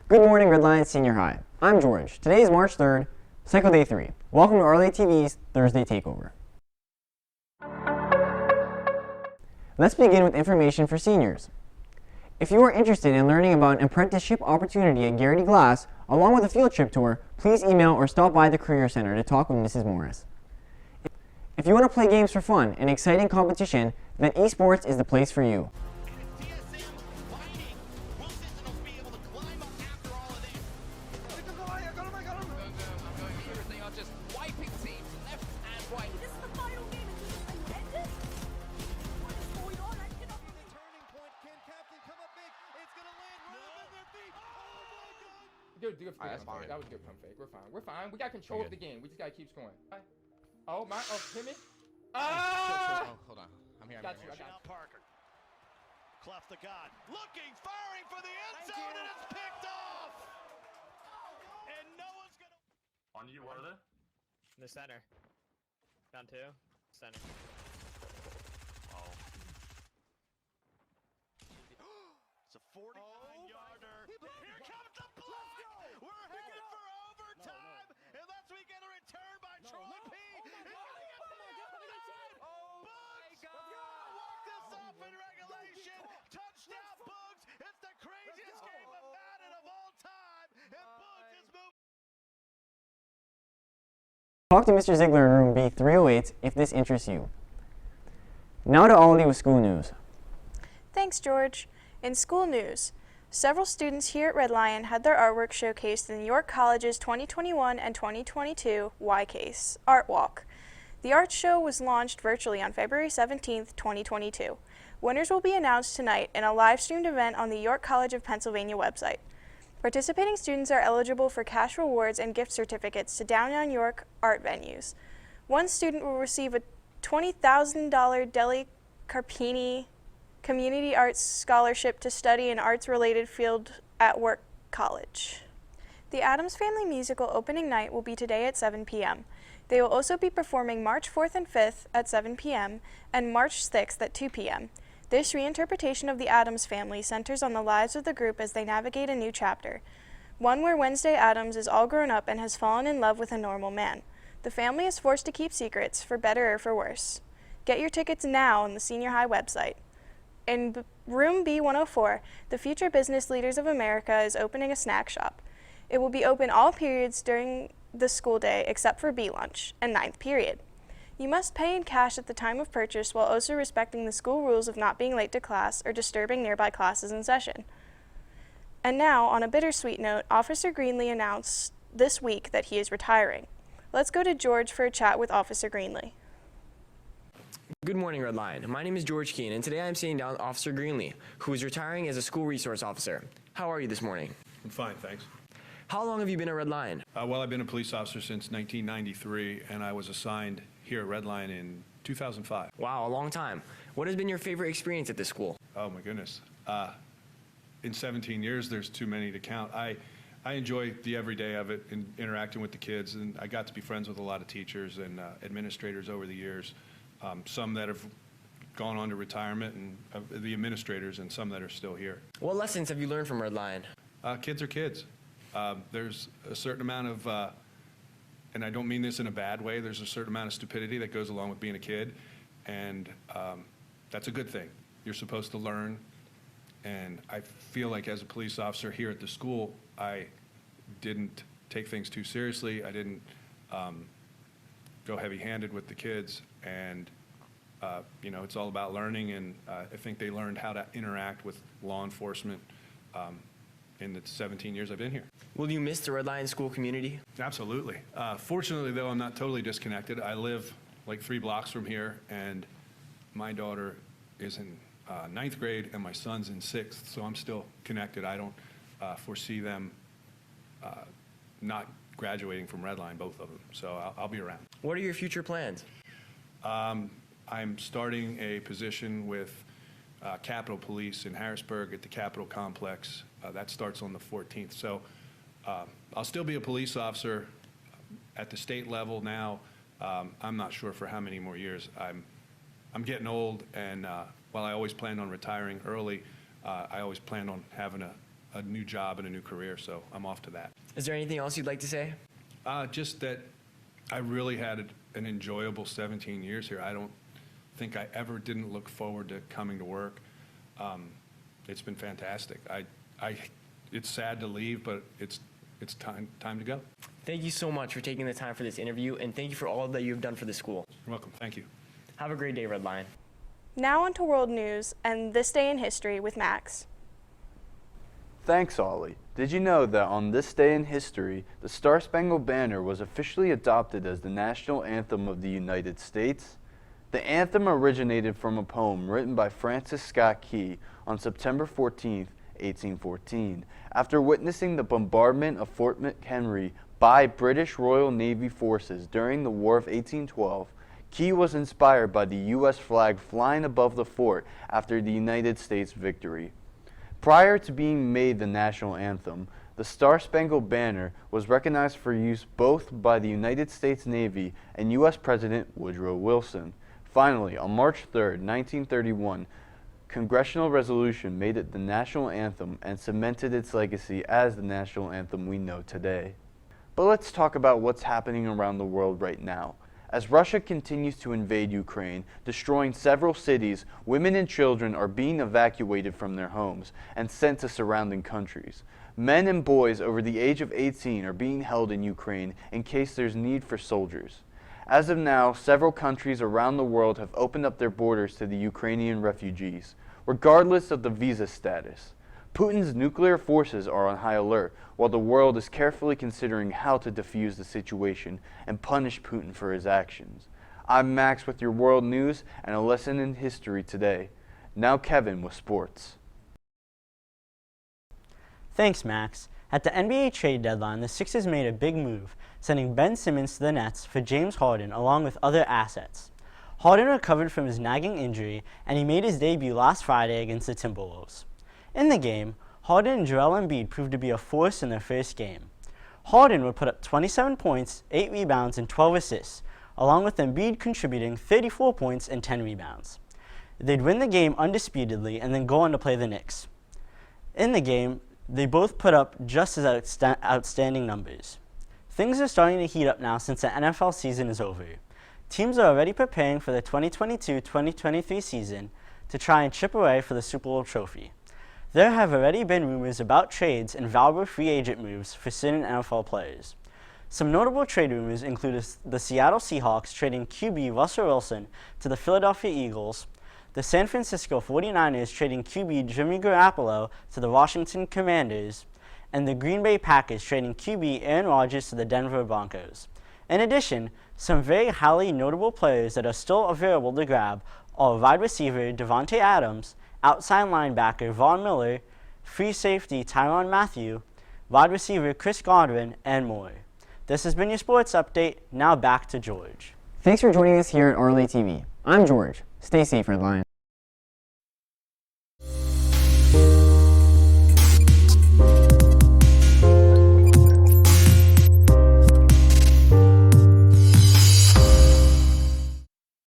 Good morning, Red Lion Senior High. I'm George. Today is March 3rd, Cycle Day 3. Welcome to RLA TV's Thursday Takeover. Let's begin with information for seniors. If you are interested in learning about an apprenticeship opportunity at Garrity Glass, along with a field trip tour, please email or stop by the Career Center to talk with Mrs. Morris. If you want to play games for fun and exciting competition, then esports is the place for you. That's fine. That was a good pump fake. We're fine. We're fine. We got control of the game. We just gotta keep scoring. Oh my! Oh, Timmy! Ah! Oh, hold on. I'm here. Got you. Parker. Clef the God. Looking, firing for the end zone, and it's picked off. And no one's gonna. On you, what are they? In the center. Down two. Center. Oh. It's a 49-yarder. Here comes the block. We're headed for overtime unless we get a return by Troy P. He's gonna get to the other side. Bugs walk this off in regulation. Touchdown, Bugs. It's the craziest game of Madden of all time, and Bugs is moving. Talk to Mr. Ziegler in room B308 if this interests you. Now to Ollie with school news. Thanks, George. In school news, several students here at Red Lion had their artwork showcased in New York College's 2021 and 2022 Y-Case Art Walk. The art show was launched virtually on February 17, 2022. Winners will be announced tonight in a live-streamed event on the York College of Pennsylvania website. Participating students are eligible for cash rewards and gift certificates to downtown York art venues. One student will receive a $20,000 Deli Carpini Community Arts Scholarship to study an arts-related field at Work College. The Addams Family musical opening night will be today at 7 p.m. They will also be performing March 4th and 5th at 7 p.m. and March 6th at 2 p.m. This reinterpretation of the Addams Family centers on the lives of the group as they navigate a new chapter, one where Wednesday Addams is all grown up and has fallen in love with a normal man. The family is forced to keep secrets, for better or for worse. Get your tickets now on the Senior High website. In room B104, the Future Business Leaders of America is opening a snack shop. It will be open all periods during the school day except for B lunch and 9th period. You must pay in cash at the time of purchase while also respecting the school rules of not being late to class or disturbing nearby classes in session. And now, on a bittersweet note, Officer Greenlee announced this week that he is retiring. Let's go to George for a chat with Officer Greenlee. Good morning, Red Lion. My name is George Keane, and today I'm sitting down with Officer Greenlee, who is retiring as a school resource officer. How are you this morning? I'm fine, thanks. How long have you been a Red Lion? Well, I've been a police officer since 1993, and I was assigned here at Red Lion in 2005. Wow, a long time. What has been your favorite experience at this school? Oh, my goodness. In 17 years, there's too many to count. I enjoy the everyday of it and interacting with the kids, and I got to be friends with a lot of teachers and administrators over the years. Some that have gone on to retirement, and the administrators, and some that are still here. What lessons have you learned from Red Lion? Kids are kids. There's a certain amount of, and I don't mean this in a bad way, there's a certain amount of stupidity that goes along with being a kid, and that's a good thing. You're supposed to learn, and I feel like as a police officer here at the school, I didn't take things too seriously. I didn't go heavy-handed with the kids, and you know, it's all about learning, and I think they learned how to interact with law enforcement in the 17 years I've been here. Will you miss the Red Lion school community? Absolutely. Fortunately, though, I'm not totally disconnected. I live like 3 blocks from here, and my daughter is in 9th grade, and my son's in 6th, so I'm still connected. I don't foresee them not graduating from Red Lion, both of them, so I'll be around. What are your future plans? I'm starting a position with Capitol Police in Harrisburg at the Capitol Complex. That starts on the 14th. So I'll still be a police officer at the state level now. I'm not sure for how many more years. I'm getting old, and while I always planned on retiring early, I always planned on having a a new job and a new career, so I'm off to that. Is there anything else you'd like to say? Just that I really had an enjoyable 17 years here. I don't think I ever didn't look forward to coming to work. It's been fantastic. It's sad to leave, but it's time to go. Thank you so much for taking the time for this interview, and thank you for all that you've done for the school. You're welcome. Thank you. Have a great day, Red Lion. Now on to world news and this day in history with Max. Thanks, Ollie. Did you know that on this day in history, the Star-Spangled Banner was officially adopted as the national anthem of the United States? The anthem originated from a poem written by Francis Scott Key on September 14, 1814, after witnessing the bombardment of Fort McHenry by British Royal Navy forces during the War of 1812. Key was inspired by the U.S. flag flying above the fort after the United States victory. Prior to being made the national anthem, the Star-Spangled Banner was recognized for use both by the United States Navy and U.S. President Woodrow Wilson. Finally, on March 3, 1931, congressional resolution made it the national anthem and cemented its legacy as the national anthem we know today. But let's talk about what's happening around the world right now. As Russia continues to invade Ukraine, destroying several cities, women and children are being evacuated from their homes and sent to surrounding countries. Men and boys over the age of 18 are being held in Ukraine in case there's need for soldiers. As of now, several countries around the world have opened up their borders to the Ukrainian refugees, regardless of the visa status. Putin's nuclear forces are on high alert, while the world is carefully considering how to defuse the situation and punish Putin for his actions. I'm Max with your world news and a lesson in history today. Now Kevin with sports. Thanks, Max. At the NBA trade deadline, the Sixers made a big move, sending Ben Simmons to the Nets for James Harden along with other assets. Harden recovered from his nagging injury, and he made his debut last Friday against the Timberwolves. In the game, Harden and Joel Embiid proved to be a force in their first game. Harden would put up 27 points, 8 rebounds, and 12 assists, along with Embiid contributing 34 points and 10 rebounds. They'd win the game undisputedly and then go on to play the Knicks. In the game, they both put up just as outstanding numbers. Things are starting to heat up now since the NFL season is over. Teams are already preparing for the 2022-2023 season to try and chip away for the Super Bowl trophy. There have already been rumors about trades and valuable free agent moves for certain NFL players. Some notable trade rumors include the Seattle Seahawks trading QB Russell Wilson to the Philadelphia Eagles, the San Francisco 49ers trading QB Jimmy Garoppolo to the Washington Commanders, and the Green Bay Packers trading QB Aaron Rodgers to the Denver Broncos. In addition, some very highly notable players that are still available to grab are wide receiver Devontae Adams, outside linebacker Von Miller, free safety Tyrann Mathieu, wide receiver Chris Godwin, and more. This has been your sports update. Now back to George. Thanks for joining us here at RLA TV. I'm George. Stay safe, Red Lion.